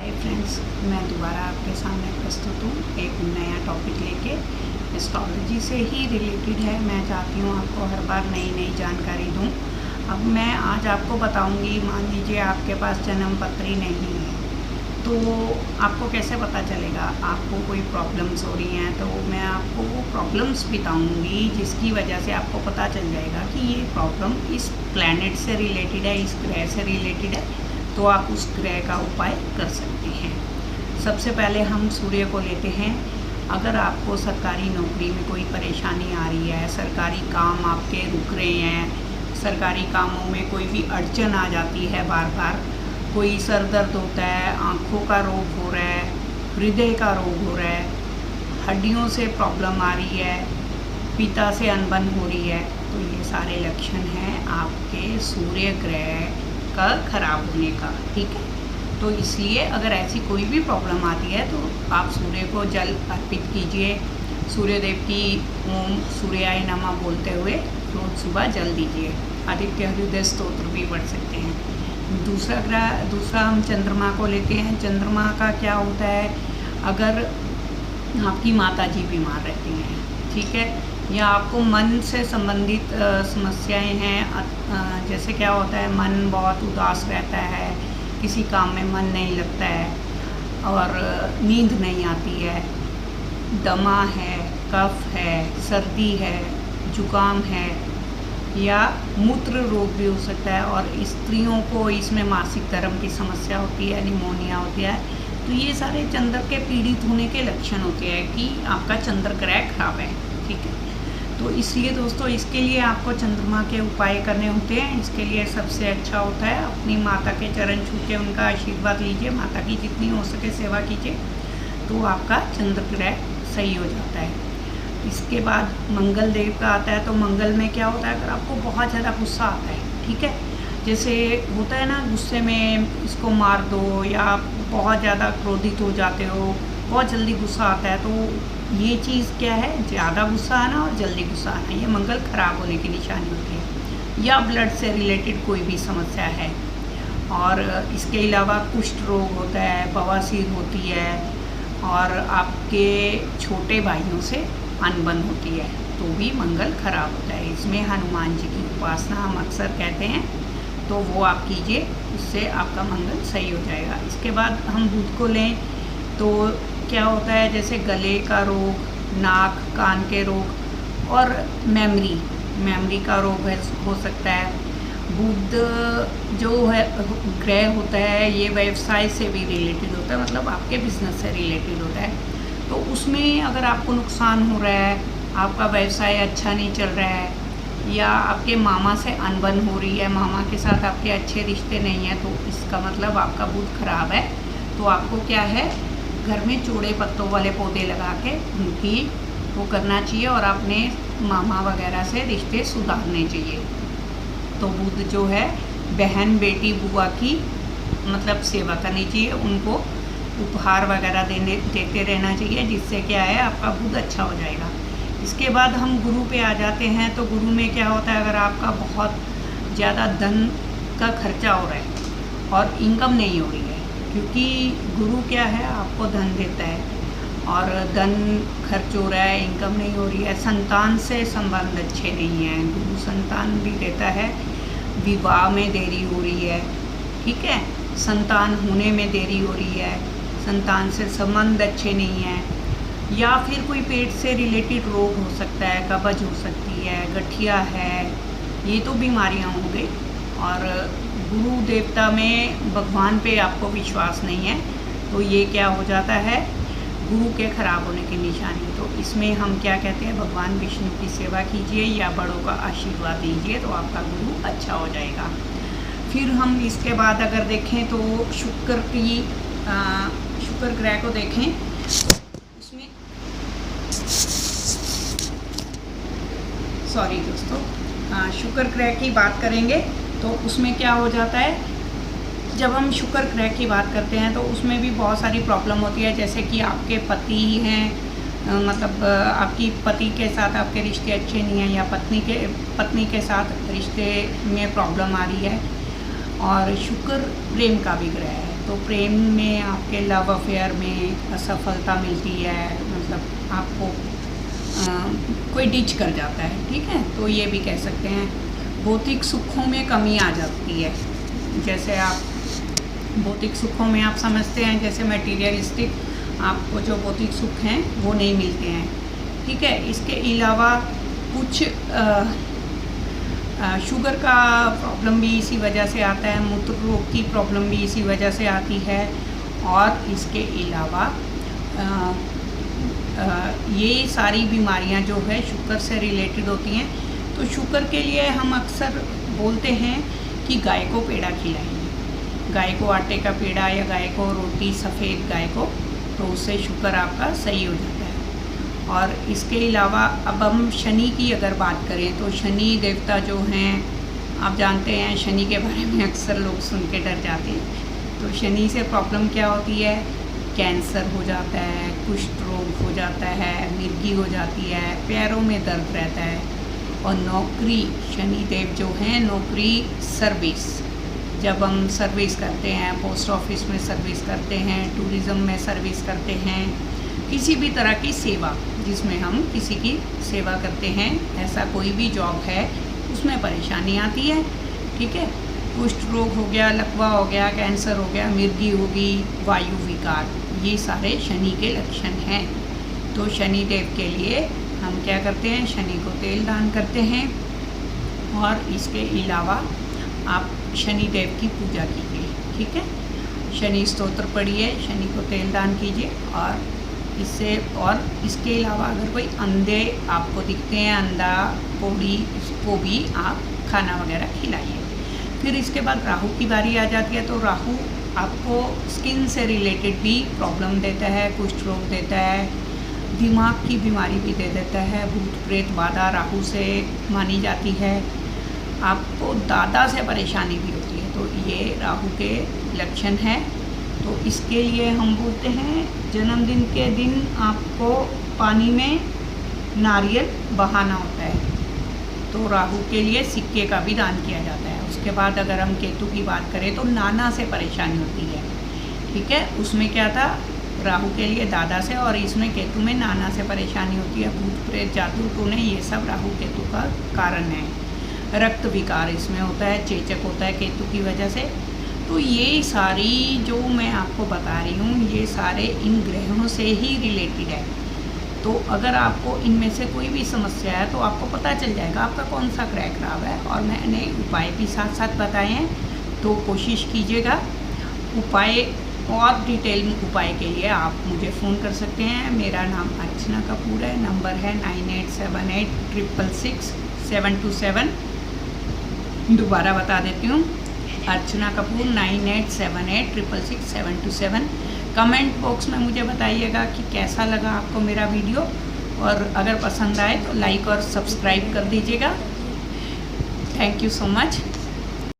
Hi friends, मैं दोबारा आपके सामने प्रस्तुत हूँ एक नया टॉपिक लेके। एस्ट्रोलॉजी से ही रिलेटेड है। मैं चाहती हूँ आपको हर बार नई नई जानकारी दूँ। अब मैं आज आपको बताऊँगी, मान लीजिए आपके पास जन्म पत्री नहीं है तो आपको कैसे पता चलेगा आपको कोई प्रॉब्लम्स हो रही हैं। तो मैं आपको वो प्रॉब्लम्स बताऊँगी जिसकी वजह से आपको पता चल जाएगा कि ये प्रॉब्लम इस प्लैनेट से रिलेटेड है, इस ग्रह से रिलेटेड है, तो आप उस ग्रह का उपाय कर सकते हैं। सबसे पहले हम सूर्य को लेते हैं। अगर आपको सरकारी नौकरी में कोई परेशानी आ रही है, सरकारी काम आपके रुक रहे हैं, सरकारी कामों में कोई भी अड़चन आ जाती है, बार बार कोई सर दर्द होता है, आँखों का रोग हो रहा है, हृदय का रोग हो रहा है, हड्डियों से प्रॉब्लम आ रही है, पिता से अनबन हो रही है, तो ये सारे लक्षण हैं आपके सूर्य ग्रह का खराब होने का। ठीक है, तो इसलिए अगर ऐसी कोई भी प्रॉब्लम आती है तो आप सूर्य को जल अर्पित कीजिए। सूर्यदेव की ओम सूर्याय नमः बोलते हुए रोज सुबह जल दीजिए। आदित्य हृदय स्तोत्र भी पढ़ सकते हैं। दूसरा हम चंद्रमा को लेते हैं। चंद्रमा का क्या होता है, अगर आपकी माता जी बीमार रहती हैं, ठीक है, या आपको मन से संबंधित समस्याएं हैं, जैसे क्या होता है मन बहुत उदास रहता है, किसी काम में मन नहीं लगता है और नींद नहीं आती है, दमा है, कफ है, सर्दी है, जुकाम है, या मूत्र रोग भी हो सकता है, और स्त्रियों को इसमें मासिक धर्म की समस्या होती है, निमोनिया होती है, तो ये सारे चंद्र के पीड़ित होने के लक्षण होते हैं कि आपका चंद्र ग्रह खराब है। ठीक है, तो इसलिए दोस्तों इसके लिए आपको चंद्रमा के उपाय करने होते हैं। इसके लिए सबसे अच्छा होता है अपनी माता के चरण छू के उनका आशीर्वाद लीजिए। माता की जितनी हो सके सेवा कीजिए, तो आपका चंद्र ग्रह सही हो जाता है। इसके बाद मंगल देव का आता है। तो मंगल में क्या होता है, अगर आपको बहुत ज़्यादा गुस्सा आता है, ठीक है, जैसे होता है ना, गुस्से में इसको मार दो, या आप बहुत ज़्यादा क्रोधित हो जाते हो, बहुत जल्दी गुस्सा आता है, तो ये चीज़ क्या है, ज़्यादा गुस्सा आना और जल्दी गुस्सा आना, ये मंगल खराब होने की निशानी होती है। या ब्लड से रिलेटेड कोई भी समस्या है। और इसके अलावा कुष्ठ रोग होता है, बवासीर होती है, और आपके छोटे भाइयों से अनबन होती है, तो भी मंगल खराब होता है। इसमें हनुमान जी की उपासना हम अक्सर कहते हैं, तो वो आप कीजिए, उससे आपका मंगल सही हो जाएगा। इसके बाद हम बुध को लें तो क्या होता है, जैसे गले का रोग, नाक कान के रोग, और मेमोरी का रोग हो सकता है। बुध जो है ग्रह होता है, ये व्यवसाय से भी रिलेटेड होता है, मतलब आपके बिजनेस से रिलेटेड होता है। तो उसमें अगर आपको नुकसान हो रहा है, आपका व्यवसाय अच्छा नहीं चल रहा है, या आपके मामा से अनबन हो रही है, मामा के साथ आपके अच्छे रिश्ते नहीं हैं, तो इसका मतलब आपका बुध खराब है। तो आपको क्या है, घर में चौड़े पत्तों वाले पौधे लगा के उनकी वो करना चाहिए, और अपने मामा वगैरह से रिश्ते सुधारने चाहिए। तो बुध जो है, बहन बेटी बुआ की मतलब सेवा करनी चाहिए, उनको उपहार वगैरह देते रहना चाहिए, जिससे क्या है आपका बुध अच्छा हो जाएगा। इसके बाद हम गुरु पे आ जाते हैं। तो गुरु में क्या होता है, अगर आपका बहुत ज़्यादा धन का खर्चा हो रहा है और इनकम नहीं हो रही है, क्योंकि गुरु क्या है, आपको धन देता है, और धन खर्च हो रहा है, इनकम नहीं हो रही है, संतान से संबंध अच्छे नहीं हैं, गुरु संतान भी देता है, विवाह में देरी हो रही है, ठीक है, संतान होने में देरी हो रही है, संतान से संबंध अच्छे नहीं हैं, या फिर कोई पेट से रिलेटेड रोग हो सकता है, कब्ज हो सकती है, गठिया है, ये तो बीमारियां हो गई। और गुरु देवता में भगवान पे आपको विश्वास नहीं है, तो ये क्या हो जाता है, गुरु के खराब होने की निशानी। तो इसमें हम क्या कहते हैं, भगवान विष्णु की सेवा कीजिए या बड़ों का आशीर्वाद लीजिए, तो आपका गुरु अच्छा हो जाएगा। फिर हम इसके बाद अगर देखें तो शुक्र ग्रह को देखें, उसमें सॉरी दोस्तों, शुक्र ग्रह की बात करेंगे तो उसमें क्या हो जाता है, जब हम शुक्र ग्रह की बात करते हैं तो उसमें भी बहुत सारी प्रॉब्लम होती है। जैसे कि आपके पति हैं, मतलब आपकी पति के साथ आपके रिश्ते अच्छे नहीं हैं, या पत्नी के साथ रिश्ते में प्रॉब्लम आ रही है। और शुक्र प्रेम का भी ग्रह है, तो प्रेम में आपके लव अफेयर में असफलता मिलती है, मतलब आपको कोई डिच कर जाता है, ठीक है। तो ये भी कह सकते हैं। भौतिक सुखों में कमी आ जाती है, जैसे आप भौतिक सुखों में आप समझते हैं जैसे मटेरियलिस्टिक, आपको जो भौतिक सुख हैं वो नहीं मिलते हैं, ठीक है। इसके अलावा कुछ शुगर का प्रॉब्लम भी इसी वजह से आता है, मूत्र रोग की प्रॉब्लम भी इसी वजह से आती है, और इसके अलावा ये सारी बीमारियां जो है शुगर से रिलेटेड होती हैं। तो शुगर के लिए हम अक्सर बोलते हैं कि गाय को पेड़ा खिलाइए, गाय को आटे का पेड़ा या गाय को रोटी, सफ़ेद गाय को, तो उससे शुगर आपका सही हो जाता है। और इसके अलावा अब हम शनि की अगर बात करें तो शनि देवता जो हैं, आप जानते हैं शनि के बारे में अक्सर लोग सुन के डर जाते हैं। तो शनि से प्रॉब्लम क्या होती है, कैंसर हो जाता है, कुष्ठ रोग हो जाता है, मिर्गी हो जाती है, पैरों में दर्द रहता है। और नौकरी, शनि देव जो हैं नौकरी, सर्विस, जब हम सर्विस करते हैं, पोस्ट ऑफिस में सर्विस करते हैं, टूरिज़्म में सर्विस करते हैं, किसी भी तरह की सेवा जिसमें हम किसी की सेवा करते हैं, ऐसा कोई भी जॉब है उसमें परेशानी आती है, ठीक है। कुष्ठ रोग हो गया, लकवा हो गया, कैंसर हो गया, मिर्गी होगी, वायु विकार, ये सारे शनि के लक्षण हैं। तो शनि देव के लिए हम क्या करते हैं, शनि को तेल दान करते हैं। और इसके अलावा आप शनि देव की पूजा कीजिए, ठीक है। शनि स्तोत्र पढ़िए, शनि को तेल दान कीजिए। और इसके अलावा अगर कोई अंधे आपको दिखते हैं, अंधा कोढ़ी, उसको भी आप खाना वगैरह खिलाइए। फिर इसके बाद राहु की बारी आ जाती है। तो राहु आपको स्किन से रिलेटेड भी प्रॉब्लम देता है, कुष्ठ रोग देता है, दिमाग की बीमारी भी दे देता है, भूत प्रेत बाधा राहु से मानी जाती है। आपको दादा से परेशानी भी होती है, तो ये राहु के लक्षण हैं। तो इसके लिए हम बोलते हैं जन्मदिन के दिन आपको पानी में नारियल बहाना होता है। तो राहु के लिए सिक्के का भी दान किया जाता है। उसके बाद अगर हम केतु की बात करें तो नाना से परेशानी होती है, ठीक है। उसमें क्या था, राहु के लिए दादा से, और इसमें केतु में नाना से परेशानी होती है। भूत प्रेत जादू टोने, ये सब राहु केतु का कारण है। रक्त विकार इसमें होता है, चेचक होता है केतु की वजह से। तो ये सारी जो मैं आपको बता रही हूँ, ये सारे इन ग्रहों से ही रिलेटेड है। तो अगर आपको इनमें से कोई भी समस्या है तो आपको पता चल जाएगा आपका कौन सा ग्रह खराब है। और मैंने उपाय भी साथ साथ बताए हैं, तो कोशिश कीजिएगा। उपाय और डिटेल में उपाय के लिए आप मुझे फ़ोन कर सकते हैं। मेरा नाम अर्चना कपूर है, नंबर है 9878 666 727। दोबारा बता देती हूँ, अर्चना कपूर 9878 666 727। कमेंट बॉक्स में मुझे बताइएगा कि कैसा लगा आपको मेरा वीडियो, और अगर पसंद आए तो लाइक और सब्सक्राइब कर दीजिएगा। Thank you so much.